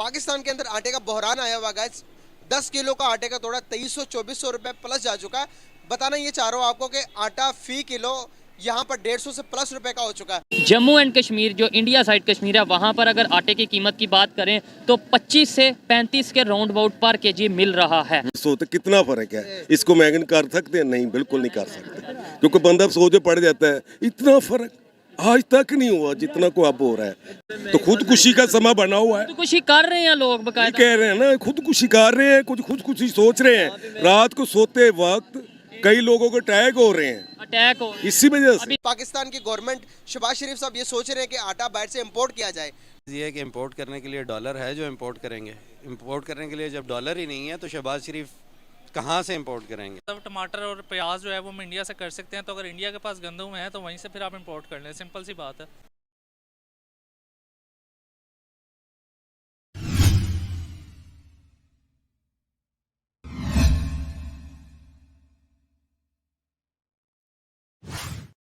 पाकिस्तान के अंदर आटे का बहरान आया हुआ गाइस। 10 किलो का आटे का तोड़ा 2300-2400 रुपए प्लस जा चुका है। बताना ये चाह रहा हूँ आपको कि आटा फी किलो यहाँ पर 150 से प्लस रुपए का हो चुका है। जम्मू एंड कश्मीर जो इंडिया साइड कश्मीर है वहाँ पर अगर आटे की कीमत की बात करें तो 25 से 35 के राउंड अबाउट पर केजी मिल रहा है। सोचते कितना फर्क है, इसको मैगन कर सकते हैं? नहीं, बिल्कुल नहीं कर सकते, क्योंकि बंदा सोचे पड़ जाता है। इतना फर्क आज तक नहीं हुआ जितना को अब हो रहा है। तो खुदकुशी का समय बना हुआ है। खुदकुशी कर रहे हैं लोग, बकायदा कह रहे हैं ना, खुदकुशी कर रहे हैं, कुछ खुदकुशी सोच रहे हैं। रात को सोते वक्त कई लोगों को अटैक हो रहे हैं, अटैक हो इसी वजह से। पाकिस्तान की गवर्नमेंट शहबाज शरीफ साहब ये सोच रहे हैं कि आटा बाहर से इंपोर्ट किया जाए। ये है कि इंपोर्ट करने के लिए डॉलर है जो इंपोर्ट करेंगे। इंपोर्ट करने के लिए जब डॉलर ही नहीं है तो शहबाज शरीफ कहाँ से इंपोर्ट करेंगे? तब टमाटर और प्याज जो है वो हम इंडिया से कर सकते हैं, तो अगर इंडिया के पास गंदम है तो वहीं से फिर आप इंपोर्ट कर लें, सिंपल सी बात है।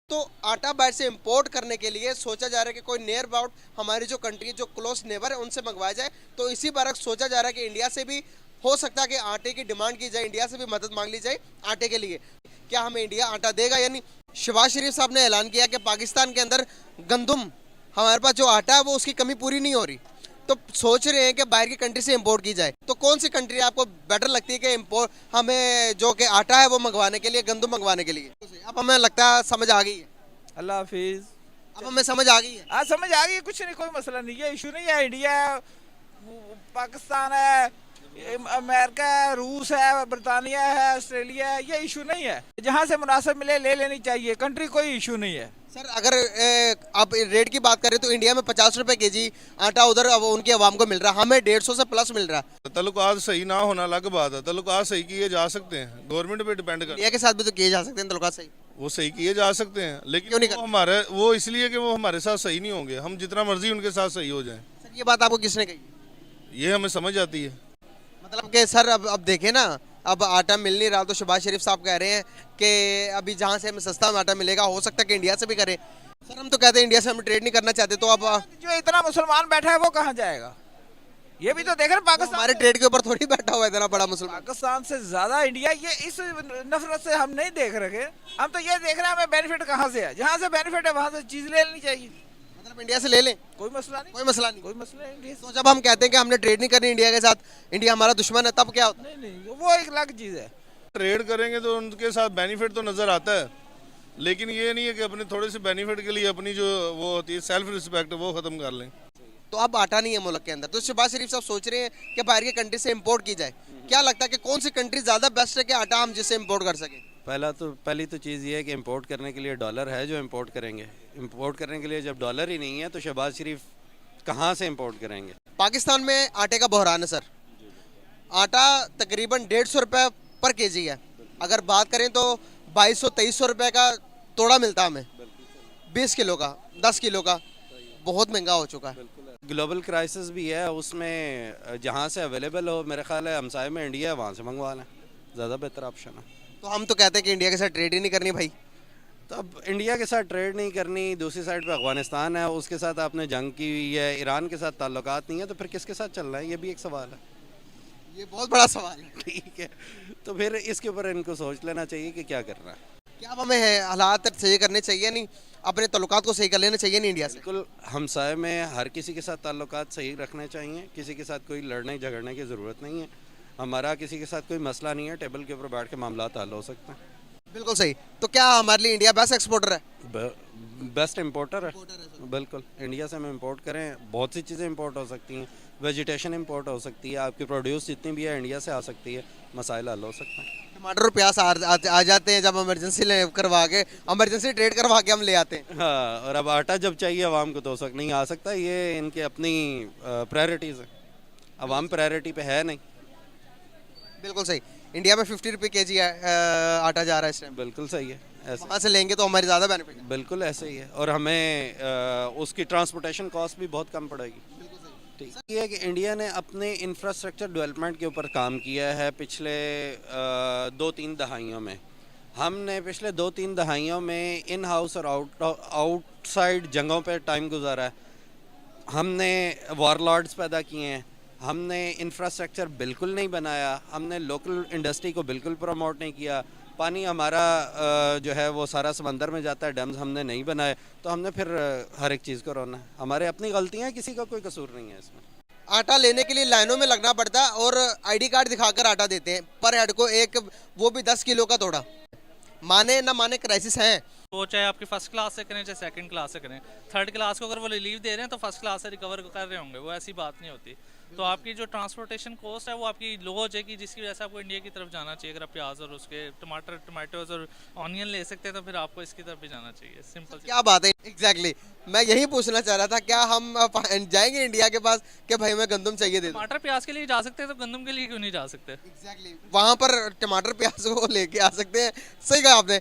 तो आटा बाहर से इंपोर्ट करने के लिए सोचा जा रहा है कि कोई नियर अबाउट हमारी जो कंट्री जो क्लोज नेबर है उनसे मंगवाया जाए। तो इसी बार सोचा जा रहा है कि इंडिया से भी हो सकता है कि आटे की डिमांड की जाए, इंडिया से भी मदद मांग ली जाए आटे के लिए। क्या हमें इंडिया आटा देगा या नहीं? शहबाज शरीफ साहब ने ऐलान किया कि पाकिस्तान के अंदर गंदम हमारे पास जो आटा है वो उसकी कमी पूरी नहीं हो रही, तो सोच रहे हैं कि बाहर की कंट्री से इंपोर्ट की जाए। तो कौन सी कंट्री आपको बेटर लगती है कि इंपोर्ट हमें जो कि आटा है वो मंगवाने के लिए, गंदम मंगवाने के लिए? अब हमें लगता है समझ आ गई है। अल्लाह हाफिज। अब हमें समझ आ गई है। हाँ समझ आ गई, कुछ नहीं, कोई मसला नहीं है, इशू नहीं है। इंडिया है, पाकिस्तान है, अमेरिका है, रूस है, बरतानिया है, ऑस्ट्रेलिया है, ये इशू नहीं है। जहाँ से मुनासिब मिले ले लेनी चाहिए, कंट्री कोई इशू नहीं है। सर अगर आप रेट की बात करें तो इंडिया में 50 रुपए केजी आटा उधर अब उनकी आवाम को मिल रहा है, हमें 150 से प्लस मिल रहा है। तल्लुकात सही ना होना अलग बात है, तल्लुकात सही किए जा सकते हैं, गवर्नमेंट पे डिपेंड कर। इंडिया के साथ भी तो किए जा सकते हैं तल्लुकात सही, वो सही किए जा सकते हैं, लेकिन क्यों नहीं वो हमारे वो इसलिए कि वो हमारे साथ सही नहीं होंगे, हम जितना मर्जी उनके साथ सही हो जाएं। सर ये बात आपको किसने कही? ये हमें समझ आती है। मतलब कि सर अब देखें ना, अब आटा मिल नहीं रहा तो शहबाज शरीफ साहब कह रहे हैं कि अभी जहाँ से हमें सस्ता में आटा मिलेगा हो सकता है कि इंडिया से भी करें। सर हम तो कहते हैं इंडिया से हम ट्रेड नहीं करना चाहते, तो अब जो इतना मुसलमान बैठा है वो कहाँ जाएगा? ये भी तो देख रहे हैं, पाकिस्तान हमारे ट्रेड के ऊपर थोड़ी बैठा हुआ है इतना बड़ा मुसलमान। पाकिस्तान से ज्यादा इंडिया, ये इस नफरत से हम नहीं देख रहे। हम तो ये देख रहे हैं हमें बेनिफिट कहाँ से है, जहाँ से बेनिफिट है वहाँ से चीज ले लेनी चाहिए। मतलब इंडिया से ले लें, कोई मसला नहीं, कोई मसला नहीं। कोई मसला नहीं। तो जब हम कहते हैं कि हमने ट्रेड नहीं करनी इंडिया के साथ, इंडिया हमारा दुश्मन है, तब क्या होता है? नहीं, वो एक अलग चीज है। ट्रेड करेंगे तो उनके साथ बेनिफिट तो नजर आता है, लेकिन ये नहीं है कि अपने थोड़े से बेनिफिट के लिए अपनी जो वो होती है सेल्फ रिस्पेक्ट वो खत्म कर लें। तो अब आटा नहीं है मुल्क के अंदर, तो शहबाज शरीफ साहब सोच रहे हैं कि बाहर की कंट्री से इंपोर्ट की जाए। क्या लगता है कि कौन सी कंट्री ज्यादा बेस्ट है कि आटा हम जिससे इंपोर्ट कर सकें? पहली तो चीज़ ये है कि इंपोर्ट करने के लिए डॉलर है जो इंपोर्ट करेंगे। इंपोर्ट करने के लिए जब डॉलर ही नहीं है तो शहबाज शरीफ कहाँ से इंपोर्ट करेंगे? पाकिस्तान में आटे का बहरान है सर। आटा तकरीबन 150 रुपये पर केजी है। अगर बात करें तो 2200-2300 रुपये का तोड़ा मिलता है हमें, 20 किलो का, 10 किलो का, बहुत महंगा हो चुका है। ग्लोबल क्राइसिस भी है, उसमें जहाँ से अवेलेबल हो, मेरे ख्याल है हमसाये में इंडिया है, वहाँ से मंगवा लें, ज़्यादा बेहतर ऑप्शन है। तो हम तो कहते हैं कि इंडिया के साथ ट्रेड ही नहीं करनी भाई। तो अब इंडिया के साथ ट्रेड नहीं करनी, दूसरी साइड पे अफगानिस्तान है, उसके साथ आपने जंग की हुई है, ईरान के साथ ताल्लुकात नहीं है, तो फिर किसके साथ चलना है? ये भी एक सवाल है। ये बहुत बड़ा सवाल है। ठीक है, तो फिर इसके ऊपर इनको सोच लेना चाहिए कि क्या करना है। क्या अब हमें हालात सही करने चाहिए, नहीं अपने ताल्लुकात को सही कर लेना चाहिए नहीं इंडिया से? बिल्कुल, हमसाये में हर किसी के साथ ताल्लुकात सही रखने चाहिए, किसी के साथ कोई लड़ने झगड़ने की ज़रूरत नहीं है। हमारा किसी के साथ कोई मसला नहीं है, टेबल के ऊपर बैठ के मामला हल हो सकते हैं। बिल्कुल सही। तो क्या हमारे लिए इंडिया बेस्ट एक्सपोर्टर है? बेस्ट इंपोर्टर है, बिल्कुल। इंडिया से हम इंपोर्ट करें, बहुत सी चीज़ें इंपोर्ट हो सकती हैं, वेजिटेशन इंपोर्ट हो सकती है, आपकी प्रोड्यूस जितनी भी है इंडिया से आ सकती है, मसाइल हल हो सकते हैं। टमाटर और प्याज आ जाते हैं जब इमरजेंसी करवा के, इमरजेंसी ट्रेड करवा के हम ले आते हैं। हाँ, और अब आटा जब चाहिए आवाम को तो नहीं आ सकता, ये इनके अपनी प्रायोरिटीज़ है, आवाम प्रायोरिटी पे है नहीं। बिल्कुल सही। इंडिया में 50 रुपये केजी आटा जा रहा है इस टाइम। बिल्कुल सही है, ऐसे वहाँ से लेंगे तो हमारी ज़्यादा बेनिफिट है। बिल्कुल ऐसे ही है, और हमें उसकी ट्रांसपोर्टेशन कॉस्ट भी बहुत कम पड़ेगी। ठीक ये है कि इंडिया ने अपने इंफ्रास्ट्रक्चर डेवलपमेंट के ऊपर काम किया है पिछले 2-3 दहाइयों में। हमने पिछले 2-3 दहाइयों में इन हाउस और आउटसाइड जगहों पर टाइम गुजारा है। हमने वारलॉर्ड्स पैदा किए हैं, हमने इंफ्रास्ट्रक्चर बिल्कुल नहीं बनाया, हमने लोकल इंडस्ट्री को बिल्कुल प्रमोट नहीं किया। पानी हमारा जो है वो सारा समंदर में जाता है, डैम्स हमने नहीं बनाए, तो हमने फिर हर एक चीज़ को रोना है। हमारे अपनी गलतियाँ हैं, किसी का कोई कसूर नहीं है इसमें। आटा लेने के लिए लाइनों में लगना पड़ता है और आईडी कार्ड दिखाकर आटा देते हैं पर हेड को, एक वो भी 10 किलो का थोड़ा। माने ना माने क्राइसिस है। वो चाहे आपकी फर्स्ट क्लास से करें चाहे सेकंड क्लास से करें, थर्ड क्लास को अगर वो रिलीव दे रहे हैं तो फर्स्ट क्लास से रिकवर कर रहे होंगे, वो ऐसी बात नहीं होती। तो आपकी जो ट्रांसपोर्टेशन कॉस्ट है वो आपकी लो हो जाएगी, जिसकी वजह से आपको इंडिया की तरफ जाना चाहिए। अगर आप प्याज और उसके टमाटोज और ऑनियन ले सकते हैं तो फिर आपको इसकी तरफ भी जाना चाहिए। सिंपल क्या बात है, एग्जैक्टली मैं यही पूछना चाह रहा था, क्या हम जाएंगे इंडिया के पास कि भाई हमें गंदम चाहिए दे दो? टमाटर प्याज के लिए जा सकते हैं तो गंदम के लिए क्यों नहीं जा सकते? एग्जैक्टली वहाँ पर टमाटर प्याज को लेके आ सकते हैं। सही कहा आपने।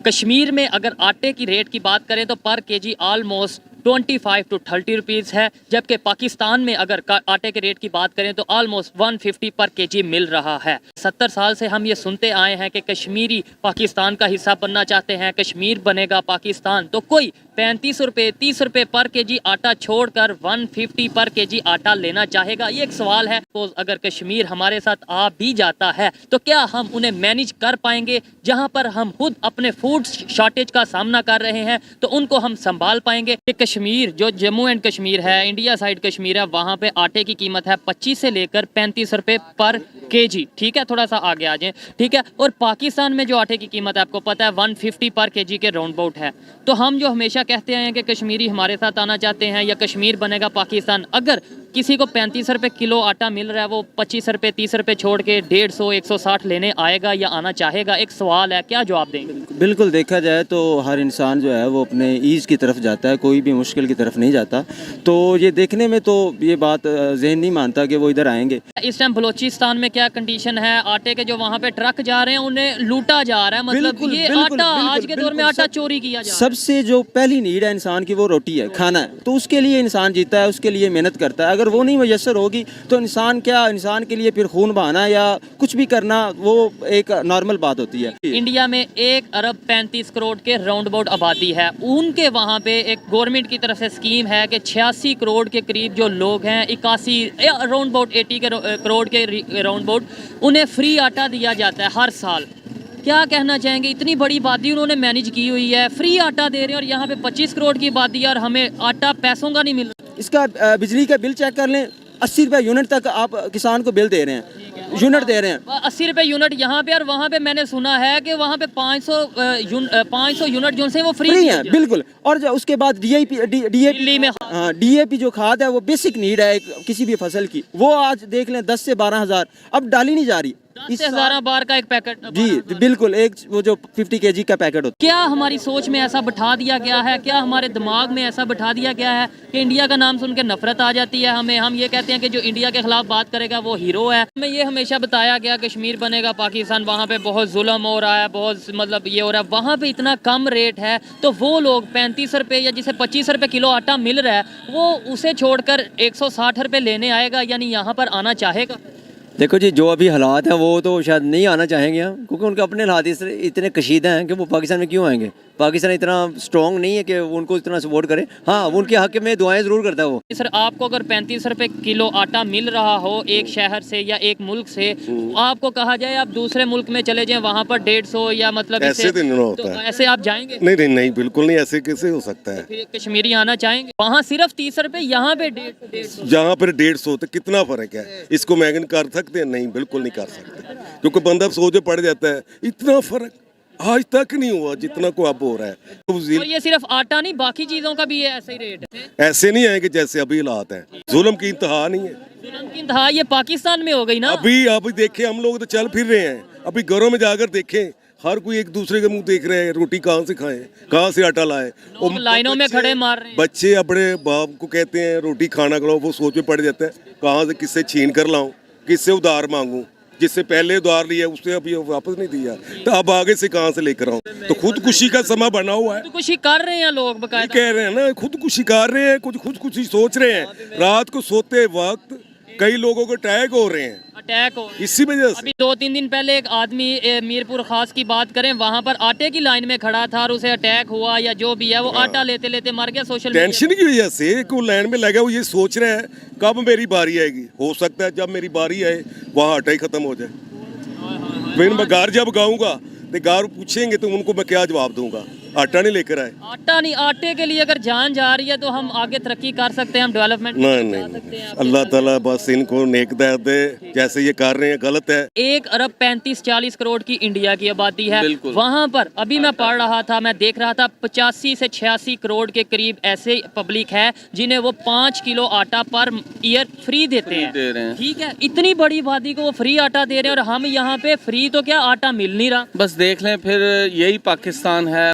कश्मीर में अगर आटे की रेट की बात करें तो पर केजी ऑलमोस्ट 25 to 30 रुपीज़ है, जबकि पाकिस्तान में अगर आटे के रेट की बात करें तो ऑलमोस्ट 150 पर केजी मिल रहा है। 70 साल से हम ये सुनते आए हैं कि कश्मीरी पाकिस्तान का हिस्सा बनना चाहते हैं, कश्मीर बनेगा पाकिस्तान, तो कोई 35 रुपये 30 रुपये पर केजी आटा छोड़कर 150 पर केजी आटा लेना चाहेगा? ये एक सवाल है। तो अगर कश्मीर हमारे साथ आ भी जाता है तो क्या हम उन्हें मैनेज कर पाएंगे? जहां पर हम खुद अपने फूड शॉर्टेज का सामना कर रहे हैं तो उनको हम संभाल पाएंगे? कि कश्मीर जो जम्मू एंड कश्मीर है, इंडिया साइड कश्मीर है, वहाँ पे आटे की कीमत है 25 से लेकर 35 रुपये पर केजी। ठीक है, थोड़ा सा आगे आ जाए। ठीक है, और पाकिस्तान में जो आटे की कीमत है आपको पता है 150 पर केजी के राउंड अबाउट है। तो हम जो हमेशा कहते हैं कि कश्मीरी हमारे साथ आना चाहते हैं या कश्मीर बनेगा पाकिस्तान, अगर किसी को 35 रुपये किलो आटा मिल रहा है वो 25 रुपये 30 रुपये छोड़ के 150 160 लेने आएगा या आना चाहेगा? एक सवाल है, क्या जवाब देंगे? बिल्कुल, देखा जाए तो हर इंसान जो है वो अपने ईज़ की तरफ जाता है, कोई भी मुश्किल की तरफ नहीं जाता। तो ये देखने में तो ये बात जहन नहीं मानता कि वो इधर आएंगे। इस टाइम बलूचिस्तान में क्या कंडीशन है? आटे के जो वहाँ पे ट्रक जा रहे हैं उन्हें लूटा जा रहा है, मतलब बिल्कुल, ये बिल्कुल, आटा बिल्कुल, आज के दौर में आटा चोरी किया जा रहा है। सबसे जो पहली नीड है इंसान की वो रोटी है, खाना है। तो उसके लिए इंसान जीता है, उसके लिए मेहनत करता है। अगर वो नहीं मुयस्सर होगी तो इंसान के लिए फिर खून बहाना या कुछ भी करना वो एक नॉर्मल बात होती है। इंडिया में 1 अरब 35 करोड़ के राउंड अबाउट आबादी है। उनके वहाँ पे एक गवर्नमेंट की तरफ से स्कीम है कि 86 करोड़ के करीब जो लोग हैं, 81 राउंड अबाउट 80 करोड़ के राउंड अबाउट उन्हें फ्री आटा दिया जाता है हर साल। क्या कहना चाहेंगे? इतनी बड़ी आबादी उन्होंने मैनेज की हुई है, फ्री आटा दे रहे हैं और यहाँ पे 25 करोड़ की आबादी है और हमें आटा पैसों का नहीं मिल रहा। इसका बिजली का बिल चेक कर लें, 80 रुपये यूनिट तक आप किसान को बिल दे रहे हैं, यूनिट दे रहे हैं। 80 रुपये यूनिट यहाँ पे, और वहाँ पे मैंने सुना है कि वहाँ पे 500 यूनिट जो से वो फ्री हैं। बिल्कुल। और उसके बाद दिल्ली में DAP जो खाद है वो बेसिक नीड है किसी भी फसल की, वो आज देख लें 10 से 12 हज़ार अब डाली नहीं जा रही। 10 से 12 बार का एक पैकेट। जी बिल्कुल, एक वो जो 50 kg का पैकेट होता है। क्या हमारी सोच में ऐसा बिठा दिया गया है, क्या हमारे दिमाग में ऐसा बिठा दिया गया है कि इंडिया का नाम सुन के नफरत आ जाती है हमें? हम ये कहते हैं कि जो इंडिया के खिलाफ बात करेगा वो हीरो है। हमें ये हमेशा बताया गया कश्मीर बनेगा पाकिस्तान, वहाँ पे बहुत जुल्म हो रहा है, बहुत मतलब ये हो रहा है, वहाँ पे इतना कम रेट है तो वो लोग 35 रुपये या जिसे 25 रुपये किलो आटा मिल रहा है वो उसे छोड़कर 160 रुपये लेने आएगा, यानी यहाँ पर आना चाहेगा? देखो जी, जो अभी हालात हैं वो तो शायद नहीं आना चाहेंगे हम, क्योंकि उनके अपने हालात इतने कशीदा हैं कि वो पाकिस्तान में क्यों आएंगे। पाकिस्तान इतना स्ट्रॉन्ग नहीं है कि उनको इतना सपोर्ट करे। हाँ, उनके हक में दुआएं ज़रूर करता है वो। सर, आपको अगर 35 रुपये किलो आटा मिल रहा हो एक शहर से या एक मुल्क से, आपको कहा जाए आप दूसरे मुल्क में चले जाएं, वहाँ पर 150 या मतलब ऐसे तो नहीं होता है। ऐसे आप जाएंगे? नहीं, बिल्कुल नहीं, ऐसे कैसे हो सकता है? फिर कश्मीरी आना चाहेंगे? वहाँ सिर्फ 30 रुपये, यहाँ पे 150। जहाँ पर 150 तो कितना फर्क है? इसको मैगन कर सकते हैं? नहीं, बिल्कुल नहीं कर सकते, क्योंकि बंदा सोचे पड़ जाता है। इतना फर्क आज तक नहीं हुआ जितना को अब हो रहा है। और ये सिर्फ आटा नहीं, बाकी चीजों का भी है ऐसा ही रेट है? ऐसे नहीं आएंगे जैसे अभी हालात हैं। जुल्म की इंतहा नहीं है। जुल्म की इंतहा ये पाकिस्तान में हो गई ना। अभी देखें, हम लोग तो चल फिर रहे हैं, अभी घरों में जाकर देखें, हर कोई एक दूसरे के मुंह देख रहे हैं, रोटी कहाँ से खाएं, कहाँ से आटा लाएं। लोग लाइनों में खड़े मार रहे हैं। बच्चे अपने बाप को कहते हैं रोटी खाना खिलाओ, वो सोच में पड़ जाता है कहाँ से किससे छीन कर लाऊं, किससे उधार मांगूं, जिससे पहले उधार लिया उससे अभी वापस नहीं दिया, तो अब आगे से कहाँ से लेकर आऊं? तो खुदकुशी का समय बना हुआ है। खुदकुशी कर रहे हैं लोग, बकायदा कह रहे हैं ना, खुदकुशी कर रहे हैं, कुछ खुदकुशी सोच रहे हैं। रात को सोते वक्त कई लोगों को अटैक हो रहे हैं अटैक हो इसी वजह से। अभी 2-3 दिन पहले एक आदमी मीरपुर खास की बात करें, वहां पर आटे की लाइन में खड़ा था और उसे अटैक हुआ या जो भी है, वो आटा लेते लेते मर गया। सोशल टेंशन की वजह से को लाइन में लगा, वो ये सोच रहे हैं कब मेरी बारी आएगी। हो सकता है जब मेरी बारी आए वहाँ आटा ही खत्म हो जाए। फिर मैं गार जब गाऊंगा तो गार पूछेंगे तो उनको मैं क्या जवाब दूंगा? आटा नहीं लेकर आए। आटा नहीं, आटे के लिए अगर जान जा रही है तो हम आगे तरक्की कर सकते हैं, हम डेवलपमेंट नहीं अल्लाह ताला बस इनको नेक दया दे, जैसे ये कर रहे हैं गलत है। 1 अरब 35-40 करोड़ की इंडिया की आबादी है। वहाँ पर अभी मैं पढ़ रहा था, मैं देख रहा था 85 से 86 करोड़ के करीब ऐसे पब्लिक है जिन्हें वो 5 किलो आटा पर ईयर फ्री देते हैं। ठीक है, इतनी बड़ी आबादी को वो फ्री आटा दे रहे हैं और हम यहाँ पे फ्री तो क्या आटा मिल नहीं रहा। बस देख लें फिर, यही पाकिस्तान है।